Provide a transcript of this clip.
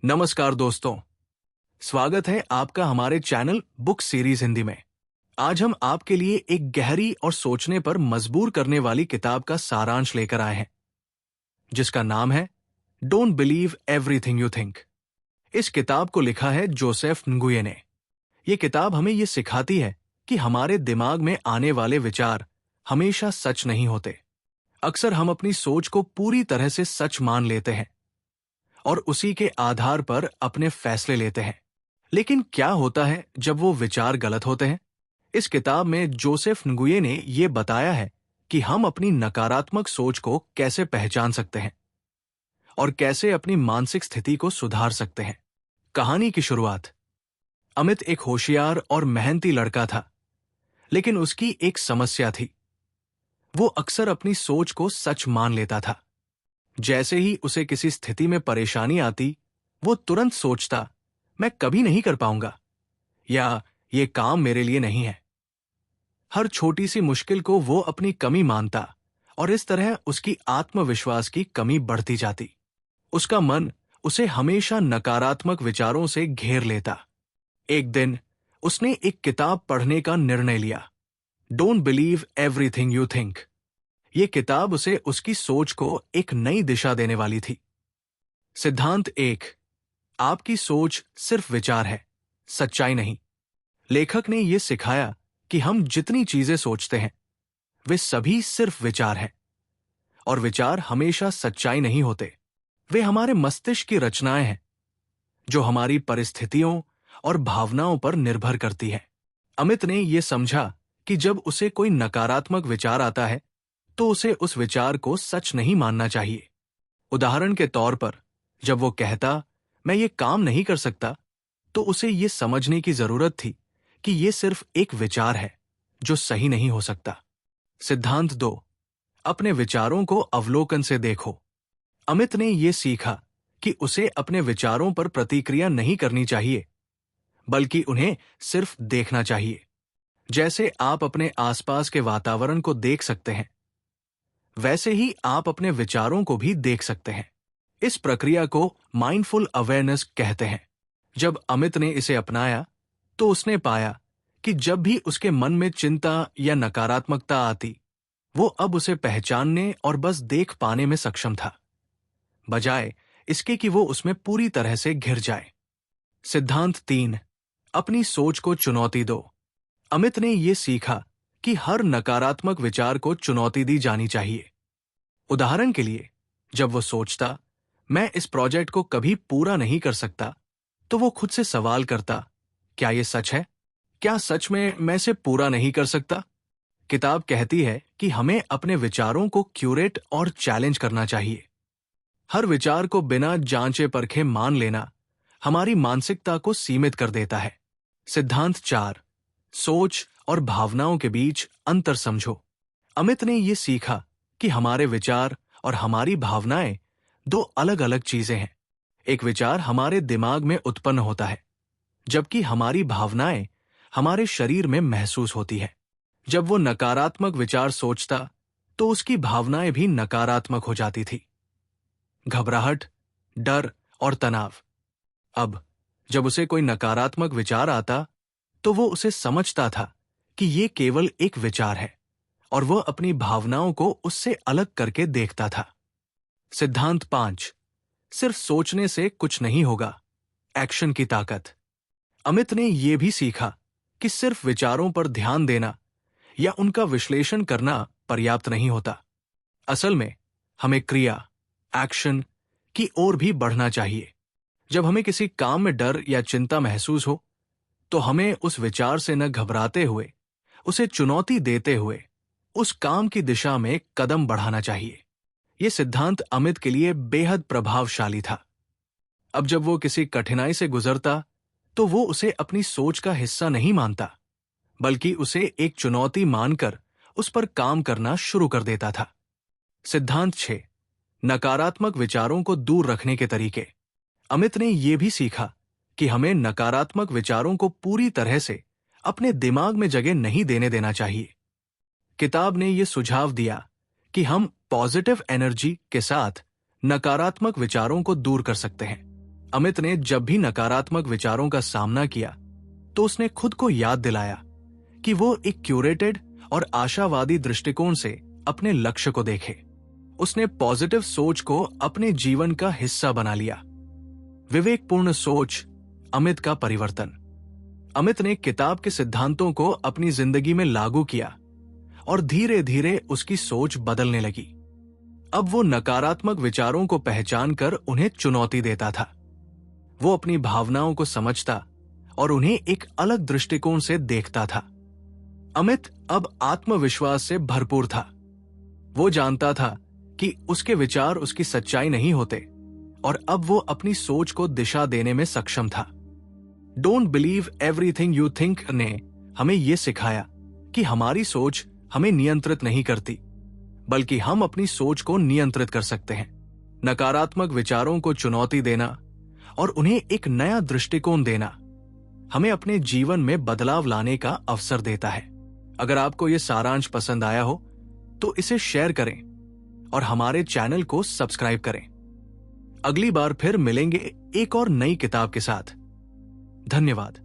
नमस्कार दोस्तों, स्वागत है आपका हमारे चैनल बुक सीरीज हिंदी में। आज हम आपके लिए एक गहरी और सोचने पर मजबूर करने वाली किताब का सारांश लेकर आए हैं, जिसका नाम है don't believe everything you think. इस किताब को लिखा है जोसेफ nguyen ने। यह किताब हमें यह सिखाती है कि हमारे दिमाग में आने वाले विचार हमेशा सच नहीं होते। अक्सर हम अपनी सोच को पूरी तरह से सच मान लेते हैं और उसी के आधार पर अपने फैसले लेते हैं। लेकिन क्या होता है जब वो विचार गलत होते हैं? इस किताब में जोसेफ nguyen ने यह बताया है कि हम अपनी नकारात्मक सोच को कैसे पहचान सकते हैं और कैसे अपनी मानसिक स्थिति को सुधार सकते हैं। कहानी की शुरुआत। अमित एक होशियार और मेहनती लड़का था, लेकिन उसकी एक समस्या थी। वो अक्सर अपनी सोच को सच मान लेता था। जैसे ही उसे किसी स्थिति में परेशानी आती, वो तुरंत सोचता, मैं कभी नहीं कर पाऊंगा या ये काम मेरे लिए नहीं है। हर छोटी सी मुश्किल को वो अपनी कमी मानता और इस तरह उसकी आत्मविश्वास की कमी बढ़ती जाती। उसका मन उसे हमेशा नकारात्मक विचारों से घेर लेता। एक दिन उसने एक किताब पढ़ने का निर्णय लिया, don't believe everything you think. ये किताब उसे उसकी सोच को एक नई दिशा देने वाली थी। सिद्धांत 1, आपकी सोच सिर्फ विचार है, सच्चाई नहीं। लेखक ने यह सिखाया कि हम जितनी चीजें सोचते हैं वे सभी सिर्फ विचार हैं, और विचार हमेशा सच्चाई नहीं होते। वे हमारे मस्तिष्क की रचनाएं हैं जो हमारी परिस्थितियों और भावनाओं पर निर्भर करती है। अमित ने यह समझा कि जब उसे कोई नकारात्मक विचार आता है तो उसे उस विचार को सच नहीं मानना चाहिए। उदाहरण के तौर पर, जब वो कहता मैं ये काम नहीं कर सकता, तो उसे ये समझने की जरूरत थी कि ये सिर्फ एक विचार है जो सही नहीं हो सकता। सिद्धांत 2, अपने विचारों को अवलोकन से देखो। अमित ने यह सीखा कि उसे अपने विचारों पर प्रतिक्रिया नहीं करनी चाहिए, बल्कि उन्हें सिर्फ देखना चाहिए। जैसे आप अपने आसपास के वातावरण को देख सकते हैं, वैसे ही आप अपने विचारों को भी देख सकते हैं। इस प्रक्रिया को माइंडफुल अवेयरनेस कहते हैं। जब अमित ने इसे अपनाया तो उसने पाया कि जब भी उसके मन में चिंता या नकारात्मकता आती, वो अब उसे पहचानने और बस देख पाने में सक्षम था, बजाय इसके कि वो उसमें पूरी तरह से घिर जाए। सिद्धांत 3, अपनी सोच को चुनौती दो। अमित ने यह सीखा कि हर नकारात्मक विचार को चुनौती दी जानी चाहिए। उदाहरण के लिए, जब वो सोचता मैं इस प्रोजेक्ट को कभी पूरा नहीं कर सकता, तो वो खुद से सवाल करता, क्या ये सच है? क्या सच में मैं इसे पूरा नहीं कर सकता? किताब कहती है कि हमें अपने विचारों को क्यूरेट और चैलेंज करना चाहिए। हर विचार को बिना जांचे परखे मान लेना हमारी मानसिकता को सीमित कर देता है। सिद्धांत 4, सोच और भावनाओं के बीच अंतर समझो। अमित ने यह सीखा कि हमारे विचार और हमारी भावनाएं दो अलग अलग चीजें हैं। एक विचार हमारे दिमाग में उत्पन्न होता है, जबकि हमारी भावनाएं हमारे शरीर में महसूस होती है। जब वो नकारात्मक विचार सोचता तो उसकी भावनाएं भी नकारात्मक हो जाती थी, घबराहट, डर और तनाव। अब जब उसे कोई नकारात्मक विचार आता तो वो उसे समझता था कि ये केवल एक विचार है, और वह अपनी भावनाओं को उससे अलग करके देखता था। सिद्धांत 5, सिर्फ सोचने से कुछ नहीं होगा, एक्शन की ताकत। अमित ने यह भी सीखा कि सिर्फ विचारों पर ध्यान देना या उनका विश्लेषण करना पर्याप्त नहीं होता। असल में हमें क्रिया, एक्शन की ओर भी बढ़ना चाहिए। जब हमें किसी काम में डर या चिंता महसूस हो, तो हमें उस विचार से न घबराते हुए, उसे चुनौती देते हुए उस काम की दिशा में कदम बढ़ाना चाहिए। यह सिद्धांत अमित के लिए बेहद प्रभावशाली था। अब जब वो किसी कठिनाई से गुजरता तो वो उसे अपनी सोच का हिस्सा नहीं मानता, बल्कि उसे एक चुनौती मानकर उस पर काम करना शुरू कर देता था। सिद्धांत 6, नकारात्मक विचारों को दूर रखने के तरीके। अमित ने यह भी सीखा कि हमें नकारात्मक विचारों को पूरी तरह से अपने दिमाग में जगह नहीं देने देना चाहिए। किताब ने यह सुझाव दिया कि हम पॉजिटिव एनर्जी के साथ नकारात्मक विचारों को दूर कर सकते हैं। अमित ने जब भी नकारात्मक विचारों का सामना किया तो उसने खुद को याद दिलाया कि वो एक क्यूरेटेड और आशावादी दृष्टिकोण से अपने लक्ष्य को देखे। उसने पॉजिटिव सोच को अपने जीवन का हिस्सा बना लिया। विवेकपूर्ण सोच, अमित का परिवर्तन। अमित ने किताब के सिद्धांतों को अपनी जिंदगी में लागू किया और धीरे धीरे उसकी सोच बदलने लगी। अब वो नकारात्मक विचारों को पहचान कर उन्हें चुनौती देता था। वो अपनी भावनाओं को समझता और उन्हें एक अलग दृष्टिकोण से देखता था। अमित अब आत्मविश्वास से भरपूर था। वो जानता था कि उसके विचार उसकी सच्चाई नहीं होते और अब वो अपनी सोच को दिशा देने में सक्षम था। Don't believe everything you think ने हमें यह सिखाया कि हमारी सोच हमें नियंत्रित नहीं करती, बल्कि हम अपनी सोच को नियंत्रित कर सकते हैं। नकारात्मक विचारों को चुनौती देना और उन्हें एक नया दृष्टिकोण देना हमें अपने जीवन में बदलाव लाने का अवसर देता है। अगर आपको यह सारांश पसंद आया हो तो इसे शेयर करें और हमारे चैनल को सब्सक्राइब करें। अगली बार फिर मिलेंगे एक और नई किताब के साथ। धन्यवाद।